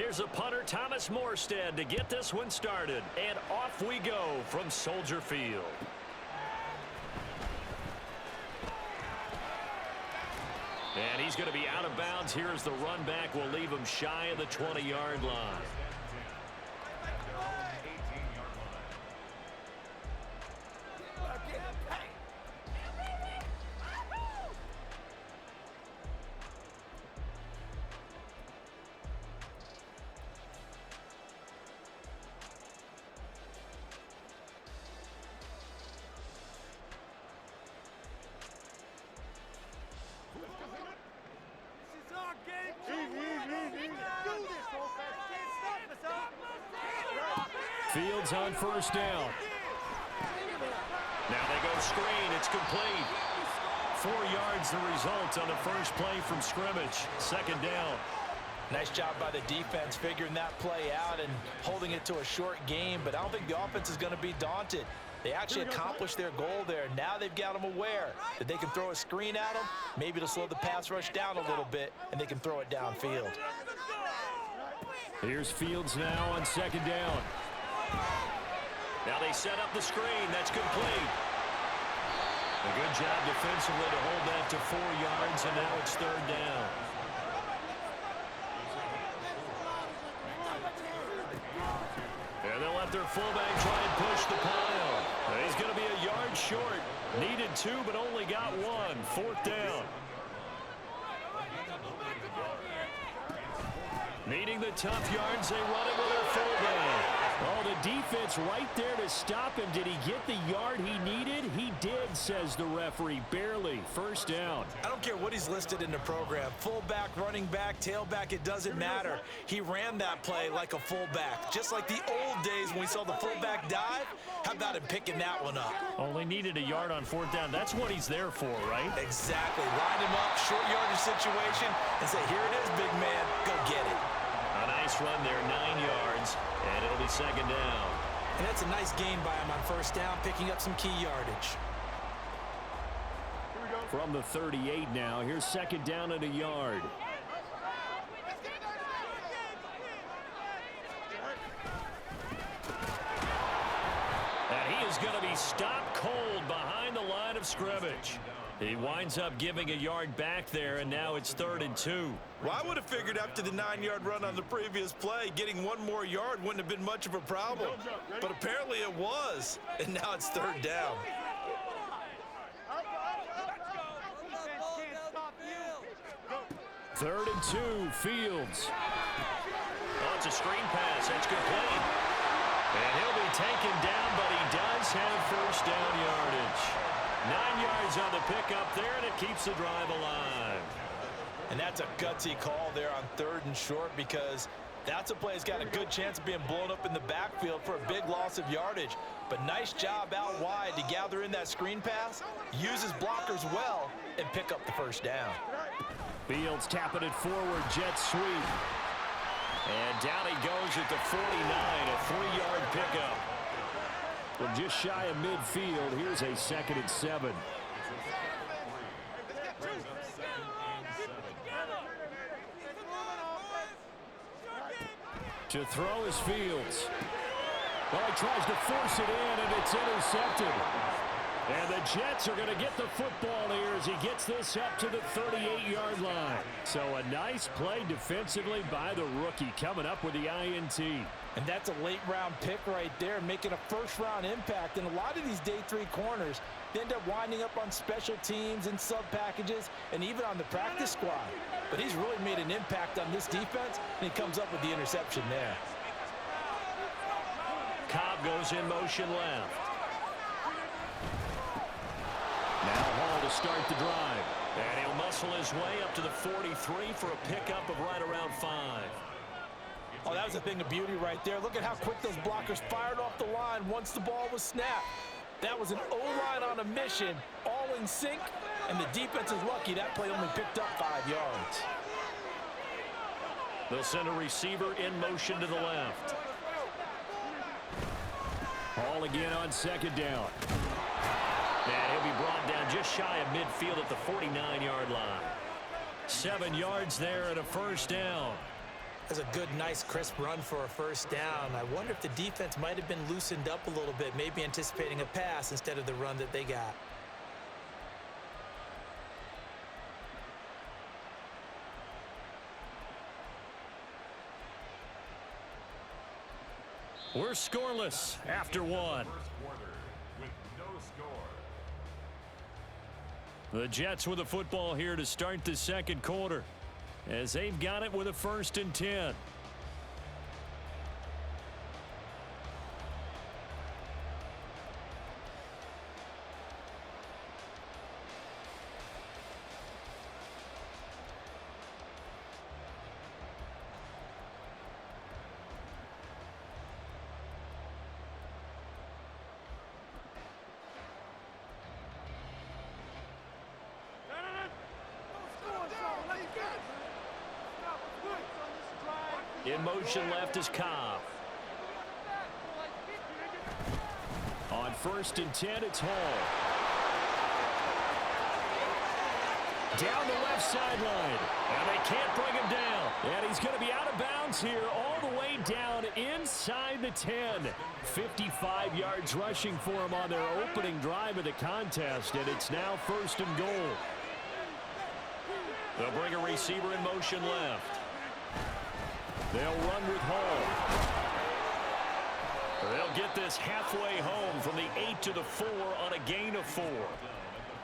Here's a punter, Thomas Morstead, to get this one started. And off we go from Soldier Field. And he's going to be out of bounds here as the run back will leave him shy of the 20-yard line. Fields on first down. Now they go screen. It's complete. 4 yards the result on the first play from scrimmage. Second down. Nice job by the defense figuring that play out and holding it to a short game, but I don't think the offense is going to be daunted. They actually accomplished their goal there. Now they've got them aware that they can throw a screen at them, maybe to slow the pass rush down a little bit, and they can throw it downfield. Here's Fields now on second down. Now they set up the screen. That's complete. A good job defensively to hold that to 4 yards, and now it's third down. And they'll let their fullback try and push the pile. He's going to be a yard short. Needed 2, but only got 1. Fourth down. Needing the tough yards, they run it with their fullback. Oh, the defense right there to stop him. Did he get the yard he needed? He did, says the referee. Barely. First down. I don't care what he's listed in the program. Fullback, running back, tailback, it doesn't matter. He ran that play like a fullback. Just like the old days when we saw the fullback dive. How about him picking that one up? Only needed a yard on fourth down. That's what he's there for, right? Exactly. Line him up, short yardage situation, and say, here it is, big man. Go get it. A nice run there, 9 yards, and it'll be second down. And that's a nice gain by him on first down, picking up some key yardage. From the 38 now, here's second down and a yard. And he is going to be stopped cold behind the line of scrimmage. He winds up giving a yard back there, and now it's 3rd and 2. Well, I would have figured after the 9-yard run on the previous play, getting 1 more yard wouldn't have been much of a problem. But apparently it was, and now it's 3rd down. Third and 2, Fields. Oh, it's a screen pass. That's complete. And he'll be taken down, but he does have first down yardage. 9 yards on the pickup there, and it keeps the drive alive. And that's a gutsy call there on 3rd and short, because that's a play that's got a good chance of being blown up in the backfield for a big loss of yardage. But nice job out wide to gather in that screen pass, use his blockers well, and pick up the first down. Fields tapping it forward, jet sweep. And down he goes at the 49, a 3-yard pickup. Well, just shy of midfield, here's a 2nd and 7. To throw is Fields. Well, he tries to force it in, and it's intercepted. And the Jets are going to get the football here as he gets this up to the 38-yard line. So a nice play defensively by the rookie, coming up with the INT. And that's a late-round pick right there, making a first-round impact. And a lot of these day 3 corners, they end up winding up on special teams and sub-packages and even on the practice squad. But he's really made an impact on this defense, and he comes up with the interception there. Cobb goes in motion left. Now Hall to start the drive. And he'll muscle his way up to the 43 for a pickup of right around 5. Oh, that was a thing of beauty right there. Look at how quick those blockers fired off the line once the ball was snapped. That was an O-line on a mission, all in sync, and the defense is lucky that play only picked up 5 yards. They'll send a receiver in motion to the left. Hall again on second down. And he'll be brought down just shy of midfield at the 49-yard line. 7 yards there and a first down. That's a good, nice, crisp run for a first down. I wonder if the defense might have been loosened up a little bit, maybe anticipating a pass instead of the run that they got. We're scoreless after one. The Jets with the football here to start the second quarter, as they've got it with a 1st and 10. In motion left is Cobb. On 1st and 10, it's Hall. Down the left sideline. And they can't bring him down. And he's going to be out of bounds here all the way down inside the 10. 55 yards rushing for him on their opening drive of the contest. And it's now 1st and goal. They'll bring a receiver in motion left. They'll run with Hall. They'll get this halfway home from the 8 to the 4 on a gain of 4.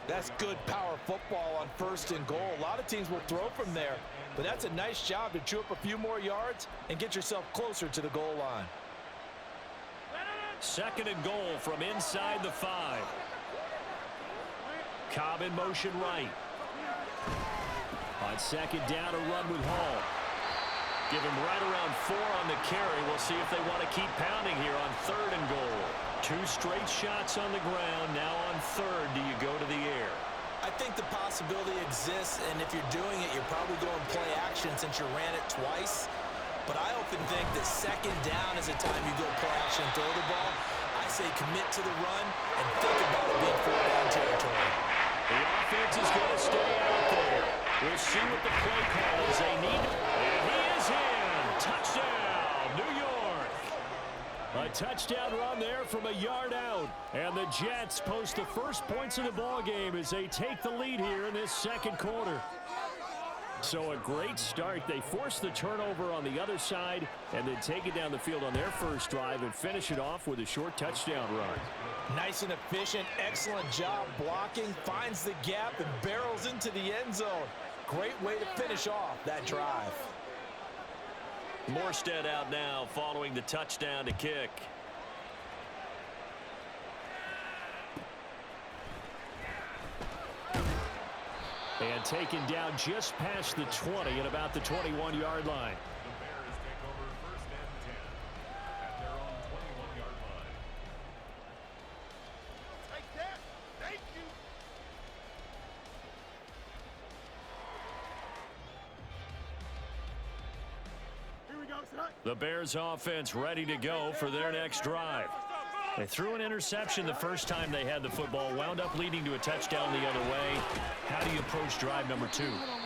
That's good power football on 1st and goal. A lot of teams will throw from there, but that's a nice job to chew up a few more yards and get yourself closer to the goal line. 2nd and goal from inside the 5. Cobb in motion right. On 2nd down, a run with Hall. Give him right around 4 on the carry. We'll see if they want to keep pounding here on 3rd and goal. 2 straight shots on the ground. Now on 3rd, do you go to the air? I think the possibility exists, and if you're doing it, you're probably going play action since you ran it twice. But I often think that 2nd down is a time you go play action and throw the ball. I say commit to the run and think about it being 4th down territory. The offense is going to stay out there. We'll see what the play call is. They need to. And he is in. Touchdown, New York. A touchdown run there from a yard out. And the Jets post the first points of the ball game as they take the lead here in this second quarter. So a great start. They force the turnover on the other side and then take it down the field on their first drive and finish it off with a short touchdown run. Nice and efficient. Excellent job blocking. Finds the gap and barrels into the end zone. Great way to finish off that drive. Morstead out now following the touchdown to kick. And taken down just past the 20 at about the 21-yard line. The Bears take over 1st and 10 at their own 21-yard line. Take that. Thank you. Here we go, son. The Bears offense ready to go for their next drive. They threw an interception the first time they had the football, wound up leading to a touchdown the other way. How do you approach drive number 2?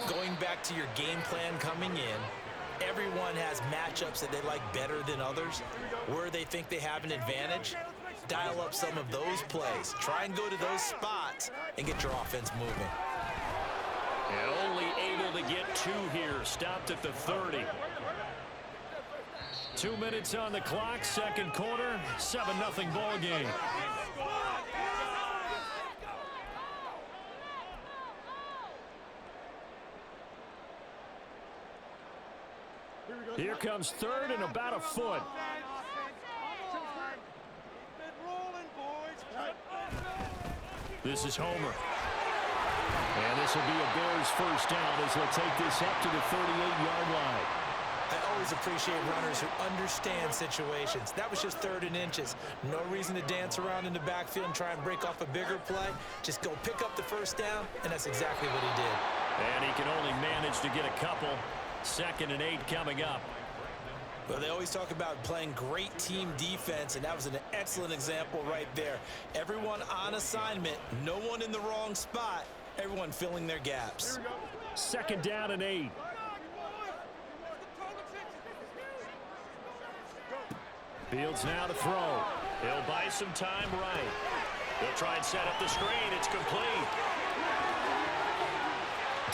Going back to your game plan coming in, everyone has matchups that they like better than others. Where they think they have an advantage, dial up some of those plays. Try and go to those spots and get your offense moving. And only able to get 2 here, stopped at the 30. 2 minutes on the clock, second quarter, 7-0 ball game. Here comes 3rd and about a foot. This is Homer. And this will be a Bears first down as they'll take this up to the 38-yard line. I always appreciate runners who understand situations. That was just 3rd and inches. No reason to dance around in the backfield and try and break off a bigger play. Just go pick up the first down, and that's exactly what he did. And he can only manage to get a couple. 2nd and 8 coming up. Well, they always talk about playing great team defense, and that was an excellent example right there. Everyone on assignment, no one in the wrong spot, everyone filling their gaps. 2nd down and 8. Fields now to throw. He'll buy some time right. He'll try and set up the screen. It's complete.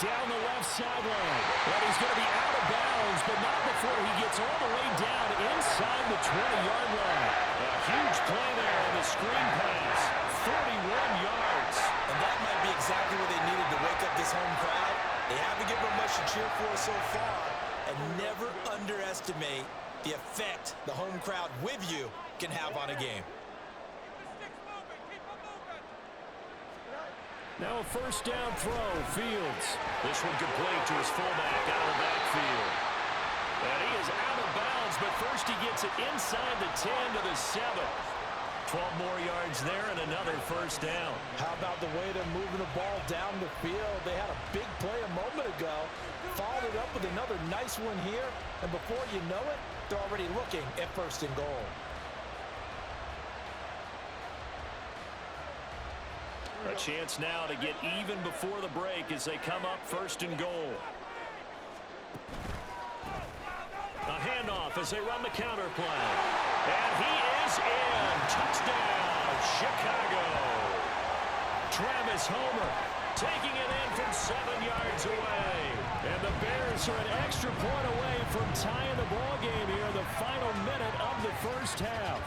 Down the left sideline. And he's going to be out of bounds, but not before he gets all the way down inside the 20-yard line. A huge play there on the screen pass. 41 yards. And that might be exactly what they needed to wake up this home crowd. They haven't given them much to cheer for so far. And never underestimate the effect the home crowd with you can have on a game. Now a first down throw, Fields. This one complete to his fullback out of the backfield. And he is out of bounds, but first he gets it inside the 10 to the 7. 12 more yards there and another first down. How about the way they're moving the ball down the field? They had a big play a moment ago. Followed it up with another nice one here. And before you know it, they're already looking at first and goal. A chance now to get even before the break as they come up first and goal. A handoff as they run the counter play. And he is in. Touchdown, Chicago. Travis Homer taking it in from 7 yards away. And the Bears are an extra point away from tying the ball game here in the final minute of the first half.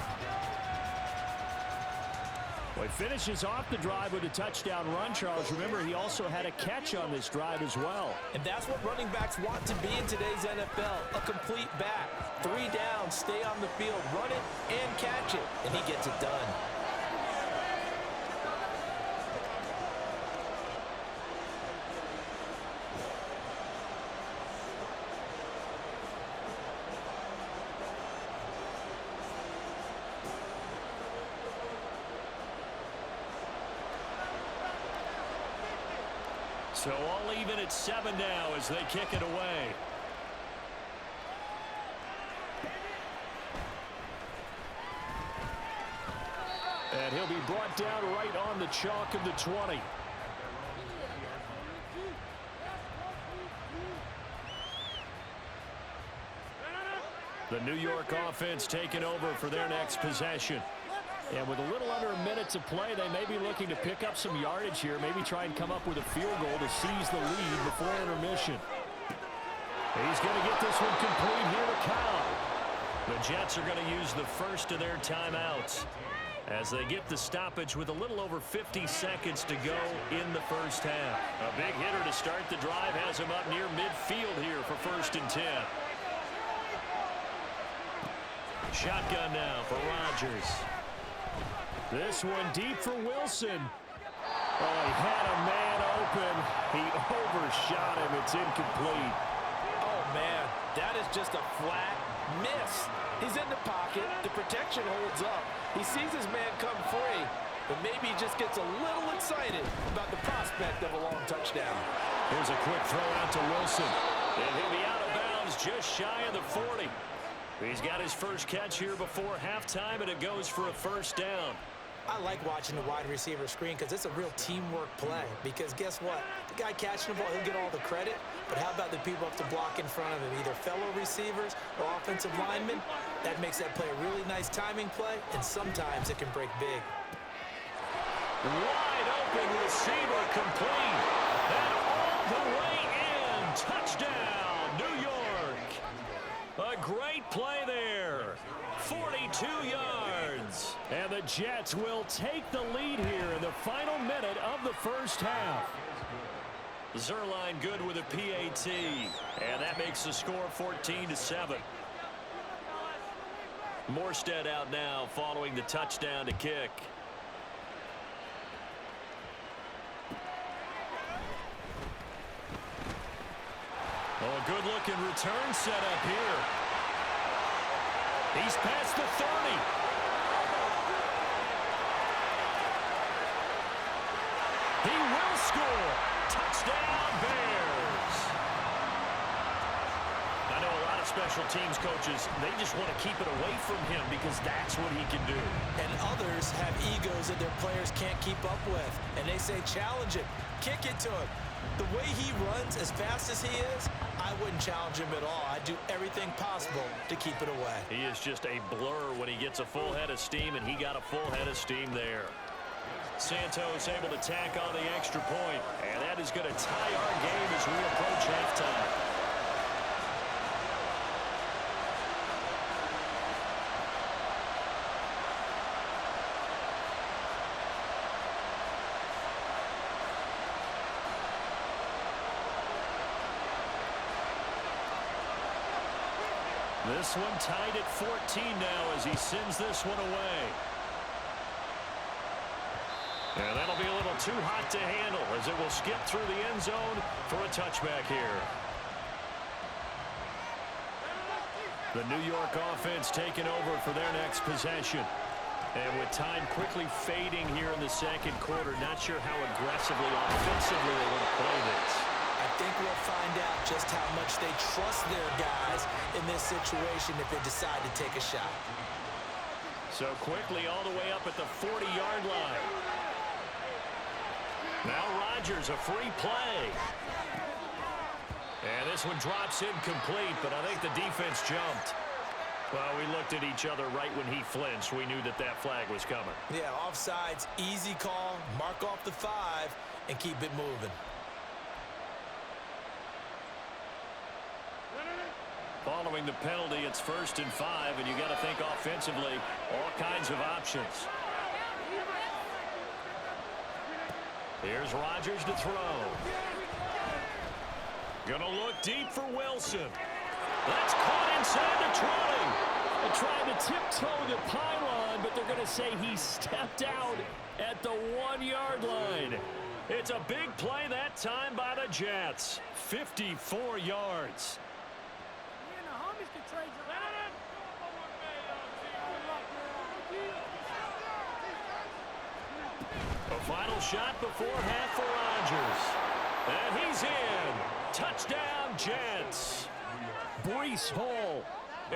Well, he finishes off the drive with a touchdown run, Charles. Remember, he also had a catch on this drive as well. And that's what running backs want to be in today's NFL, a complete back. 3 down, stay on the field, run it, and catch it. And he gets it done. So all even at 7 now as they kick it away. And he'll be brought down right on the chalk of the 20. The New York offense taking over for their next possession. And with a little under a minute to play, they may be looking to pick up some yardage here, maybe try and come up with a field goal to seize the lead before intermission. He's going to get this one complete here to Kyle. The Jets are going to use the first of their timeouts as they get the stoppage with a little over 50 seconds to go in the first half. A big hitter to start the drive has him up near midfield here for 1st and 10. Shotgun now for Rodgers. This one deep for Wilson. Oh, he had a man open. He overshot him. It's incomplete. Oh, man, that is just a flat miss. He's in the pocket. The protection holds up. He sees his man come free, but maybe he just gets a little excited about the prospect of a long touchdown. Here's a quick throw out to Wilson. And he'll be out of bounds just shy of the 40. He's got his first catch here before halftime, and it goes for a first down. I like watching the wide receiver screen because it's a real teamwork play. Because guess what? The guy catching the ball, he'll get all the credit. But how about the people up to block in front of him? Either fellow receivers or offensive linemen. That makes that play a really nice timing play. And sometimes it can break big. Wide open receiver complete. And all the way in. Touchdown, New York. A great play there. 42 yards. And the Jets will take the lead here in the final minute of the first half. Zerline good with a PAT. And that makes the score 14-7. Morstead out now following the touchdown to kick. Oh, a good-looking return set up here. He's past the 30. He will score. Touchdown, Bears. I know a lot of special teams coaches, they just want to keep it away from him because that's what he can do. And others have egos that their players can't keep up with. And they say, challenge him, kick it to him. The way he runs as fast as he is, I wouldn't challenge him at all. I'd do everything possible to keep it away. He is just a blur when he gets a full head of steam, and he got a full head of steam there. Santos able to tack on the extra point, and that is going to tie our game as we approach halftime. This one tied at 14 now as he sends this one away. And that'll be a little too hot to handle as it will skip through the end zone for a touchback here. The New York offense taking over for their next possession. And with time quickly fading here in the second quarter, not sure how aggressively, offensively they want to play this. I think we'll find out just how much they trust their guys in this situation if they decide to take a shot. So quickly all the way up at the 40-yard line. Now Rodgers, a free play. And this one drops incomplete, but I think the defense jumped. Well, we looked at each other right when he flinched. We knew that that flag was coming. Yeah, offsides, easy call, mark off the 5, and keep it moving. Following the penalty, it's 1st and 5, and you got to think offensively, all kinds of options. Here's Rodgers to throw. Gonna look deep for Wilson. That's caught inside the 20. They're trying to tiptoe the pylon, but they're gonna say he stepped out at the 1-yard line. It's a big play that time by the Jets. 54 yards. A final shot before half for Rodgers. And he's in. Touchdown, Jets. Breece Hall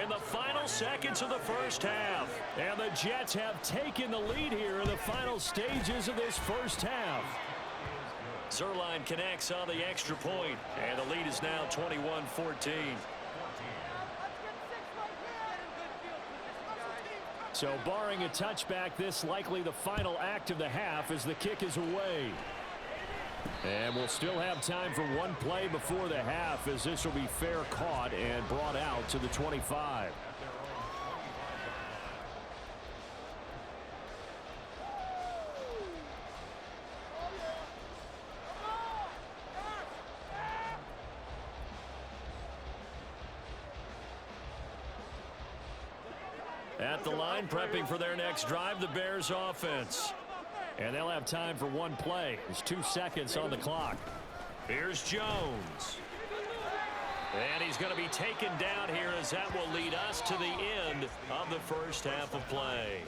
in the final seconds of the first half. And the Jets have taken the lead here in the final stages of this first half. Zerline connects on the extra point, and the lead is now 21-14. So barring a touchback, this likely the final act of the half as the kick is away. And we'll still have time for one play before the half as this will be fair caught and brought out to the 25. At the line, prepping for their next drive, the Bears offense. And they'll have time for one play. There's 2 seconds on the clock. Here's Jones. And he's going to be taken down here as that will lead us to the end of the first half of play.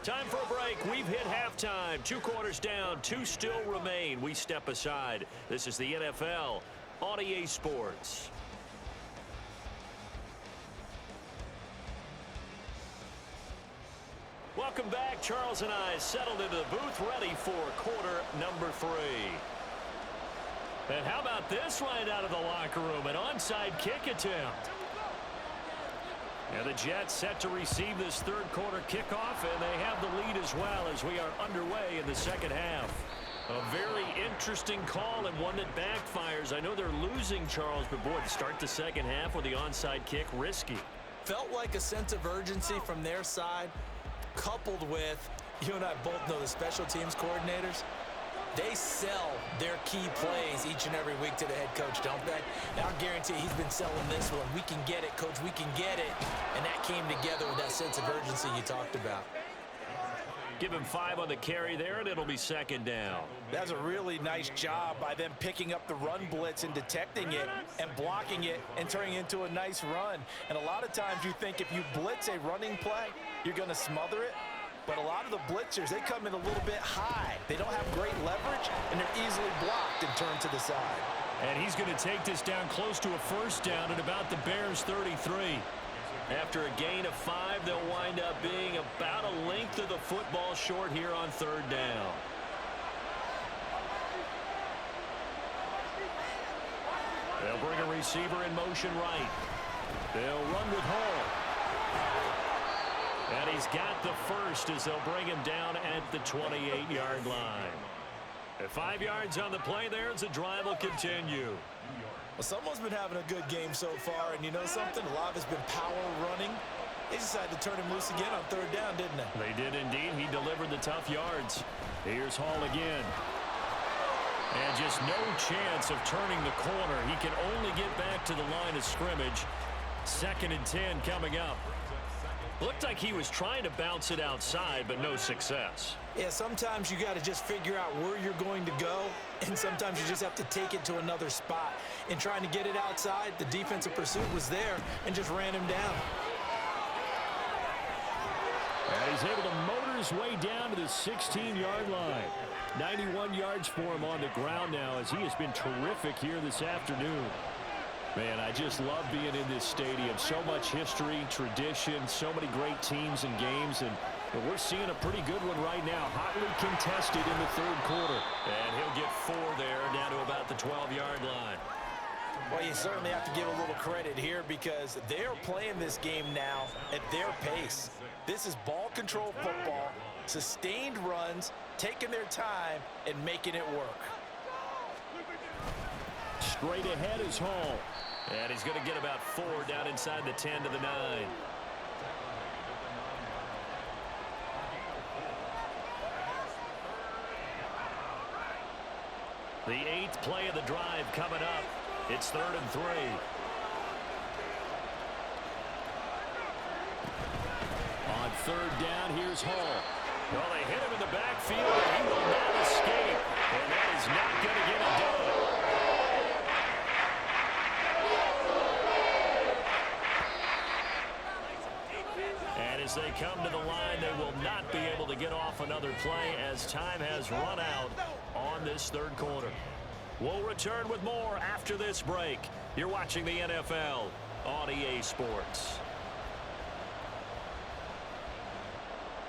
Time for a break. We've hit halftime. 2 quarters down, 2 still remain. We step aside. This is the NFL on EA Sports. Welcome back. Charles and I settled into the booth ready for quarter number 3. And how about this right out of the locker room? An onside kick attempt. And the Jets set to receive this third quarter kickoff, and they have the lead as well as we are underway in the second half. A very interesting call and one that backfires. I know they're losing, Charles, but boy, to start the second half with the onside kick, risky. Felt like a sense of urgency from their side, coupled with, you and I both know the special teams coordinators, they sell their key plays each and every week to the head coach, don't they? And I'll guarantee he's been selling this one. We can get it, coach, we can get it. And that came together with that sense of urgency you talked about. Give him 5 on the carry there, and it'll be second down. That's a really nice job by them picking up the run blitz and detecting it and blocking it and turning it into a nice run. And a lot of times you think if you blitz a running play, you're going to smother it. But a lot of the blitzers, they come in a little bit high. They don't have great leverage, and they're easily blocked and turned to the side. And he's going to take this down close to a first down at about the Bears' 33. After a gain of 5, they'll wind up being about a length of the football short here on third down. They'll bring a receiver in motion right. They'll run with Hall. And he's got the first as they'll bring him down at the 28-yard line. At 5 yards on the play there as the drive will continue. Well, someone's been having a good game so far, and you know something? A lot of it's been power running. They decided to turn him loose again on 3rd down, didn't they? They did indeed. He delivered the tough yards. Here's Hall again. And just no chance of turning the corner. He can only get back to the line of scrimmage. 2nd and 10 coming up. Looked like he was trying to bounce it outside, but no success. Yeah, sometimes you got to just figure out where you're going to go, and sometimes you just have to take it to another spot. In trying to get it outside, the defensive pursuit was there and just ran him down. And he's able to motor his way down to the 16-yard line. 91 yards for him on the ground now as he has been terrific here this afternoon. Man, I just love being in this stadium. So much history, tradition, so many great teams and games, and we're seeing a pretty good one right now. Hotly contested in the 3rd quarter. And he'll get 4 there, down to about the 12-yard line. Well, you certainly have to give a little credit here because they're playing this game now at their pace. This is ball control football, sustained runs, taking their time, and making it work. Straight ahead is Hall. And he's going to get about 4 down inside the 10 to the 9. The 8th play of the drive coming up. It's 3rd and 3. On 3rd down, here's Hall. Well, they hit him in the backfield, and he will not escape. And that is not going to get it done. And as they come to the line, they will not be able to get off another play as time has run out on this 3rd quarter. We'll return with more after this break. You're watching the NFL on EA Sports.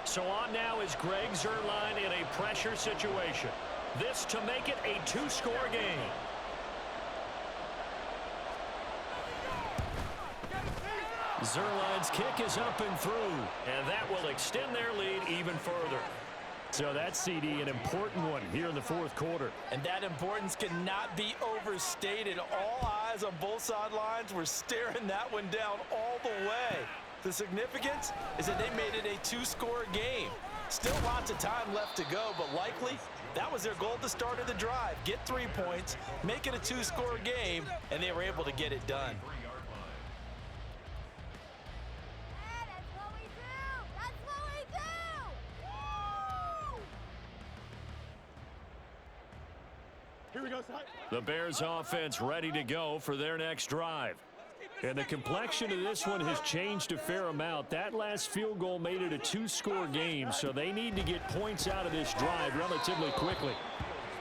So on now is Greg Zuerlein in a pressure situation. This to make it a 2-score game. Zuerlein's kick is up and through, and that will extend their lead even further. So that's, CD, an important one here in the 4th quarter. And that importance cannot be overstated. All eyes on both sidelines were staring that one down all the way. The significance is that they made it a 2-score game. Still lots of time left to go, but likely that was their goal at the start of the drive. Get 3 points, make it a 2-score game, and they were able to get it done. Here we go, son. The Bears offense ready to go for their next drive. And the complexion of this one has changed a fair amount. That last field goal made it a 2-score game, so they need to get points out of this drive relatively quickly.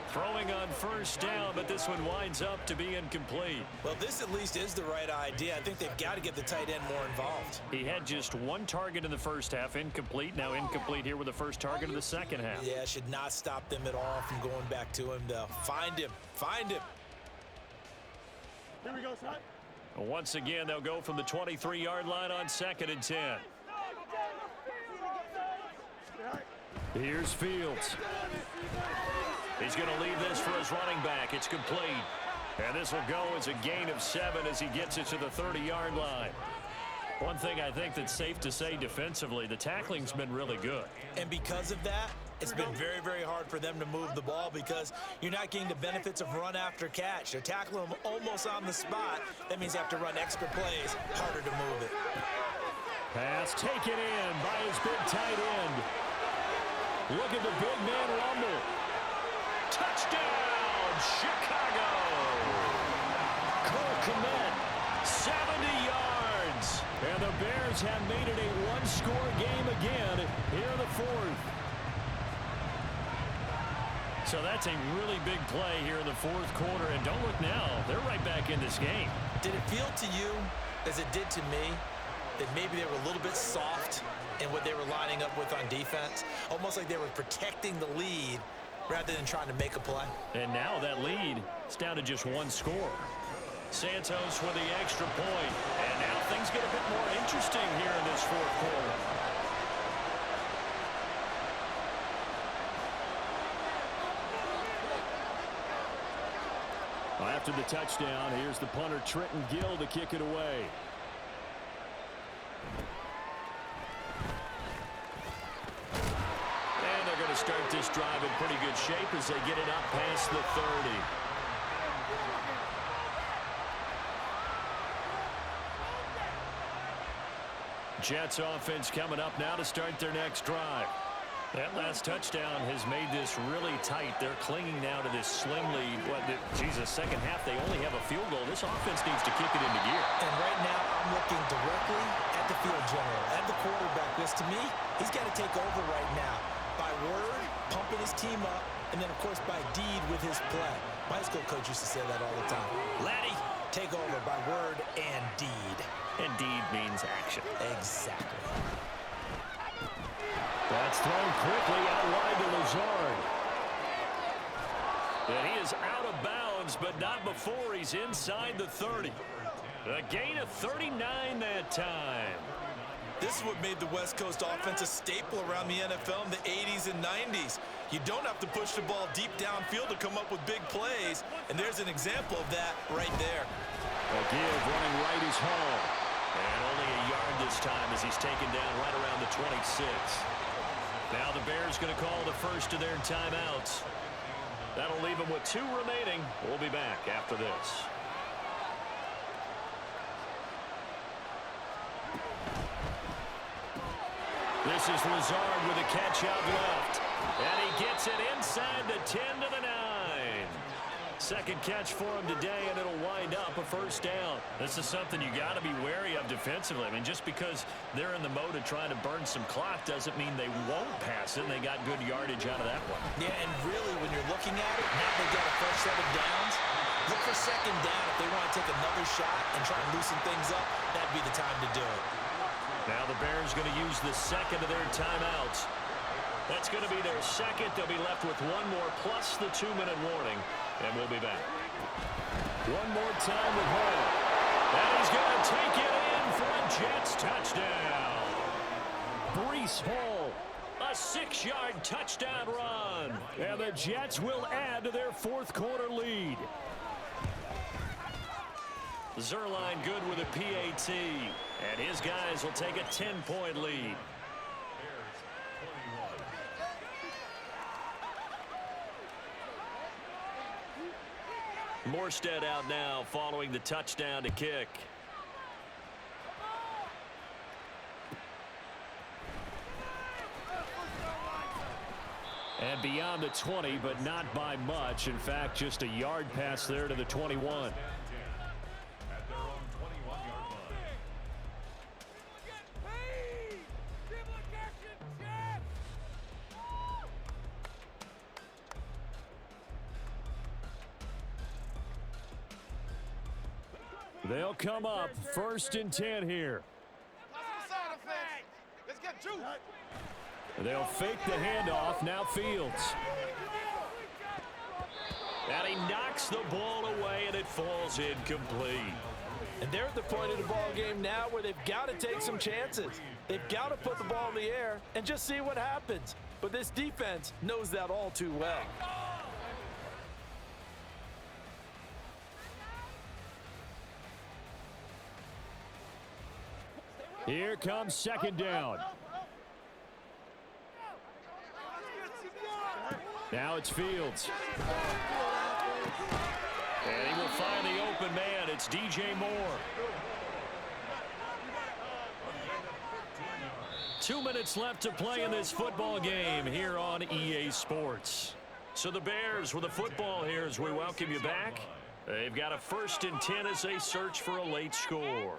Throwing on 1st down, but this one winds up to be incomplete. Well, this at least is the right idea. I think they've got to get the tight end more involved. He had just 1 target in the 1st half, incomplete. Now incomplete here with the 1st target of the 2nd half. Yeah, should not stop them at all from going back to him, though. Find him. Find him. Here we go, son. Once again, they'll go from the 23-yard line on 2nd and 10. Here's Fields. He's going to leave this for his running back. It's complete. And this will go as a gain of 7 as he gets it to the 30-yard line. One thing I think that's safe to say defensively, the tackling's been really good. And because of that, it's been very, very hard for them to move the ball because you're not getting the benefits of run after catch. They're tackling them almost on the spot. That means they have to run extra plays, harder to move it. Pass taken in by his big tight end. Look at the big man rumble. Touchdown, Chicago! Cole Kmet, 70 yards. And the Bears have made it a 1-score game again here in the 4th. So that's a really big play here in the 4th quarter. And don't look now, they're right back in this game. Did it feel to you, as it did to me, that maybe they were a little bit soft in what they were lining up with on defense? Almost like they were protecting the lead rather than trying to make a play. And now that lead is down to just 1 score. Santos with the extra point. And now things get a bit more interesting here in this fourth quarter. After the touchdown, here's the punter Trenton Gill to kick it away. And they're going to start this drive in pretty good shape as they get it up past the 30. Jets offense coming up now to start their next drive. That last touchdown has made this really tight. They're clinging now to this slim lead. Second half, they only have a field goal. This offense needs to kick it into gear. And right now, I'm looking directly at the field general, at the quarterback. Because to me, he's got to take over right now. By word, pumping his team up, and then, of course, by deed with his play. My high school coach used to say that all the time. Laddie, take over by word and deed. And deed means action. Exactly. That's thrown quickly out wide to Lazard. And he is out of bounds, but not before he's inside the 30. A gain of 39 that time. This is what made the West Coast offense a staple around the NFL in the 80s and 90s. You don't have to push the ball deep downfield to come up with big plays, and there's an example of that right there. A give running right is Hall. And only a yard this time as he's taken down right around the 26. Now the Bears going to call the first of their timeouts. That'll leave them with 2 remaining. We'll be back after this. This is Lazard with a catch out left. And he gets it inside the 10 to the 9. Second catch for him today, and it'll wind up a first down. This is something you got to be wary of defensively. I mean, just because they're in the mode of trying to burn some clock doesn't mean they won't pass it, and they got good yardage out of that one. Yeah, and really, when you're looking at it, now they've got a fresh set of downs. Look for second down. If they want to take another shot and try and loosen things up, that'd be the time to do it. Now the Bears going to use the second of their timeouts. That's going to be their second. They'll be left with 1 more plus the 2-minute warning. And we'll be back. One more time with Hall. And he's going to take it in for a Jets touchdown. Breece Hall, a 6-yard touchdown run. And the Jets will add to their fourth quarter lead. Zerline good with a PAT. And his guys will take a 10-point lead. Morstead out now following the touchdown to kick. And beyond the 20, but not by much. In fact, just a yard pass there to the 21. At their own 21-yard line. They'll come up 1st and 10 here. Let's get juice. They'll fake the handoff. Now Fields. And he knocks the ball away, and it falls incomplete. And they're at the point of the ball game now where they've got to take some chances. They've got to put the ball in the air and just see what happens. But this defense knows that all too well. Here comes second down. Now it's Fields. And he will find the open man. It's DJ Moore. 2 minutes left to play in this football game here on EA Sports. So the Bears with the football here as we welcome you back. They've got a 1st and 10 as they search for a late score.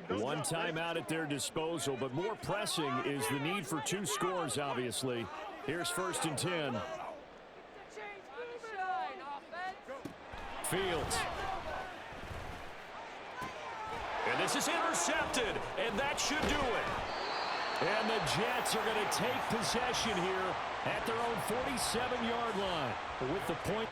One timeout at their disposal, but more pressing is the need for 2 scores, obviously. Here's 1st and 10. Fields. And this is intercepted, and that should do it. And the Jets are going to take possession here at their own 47-yard line with the point.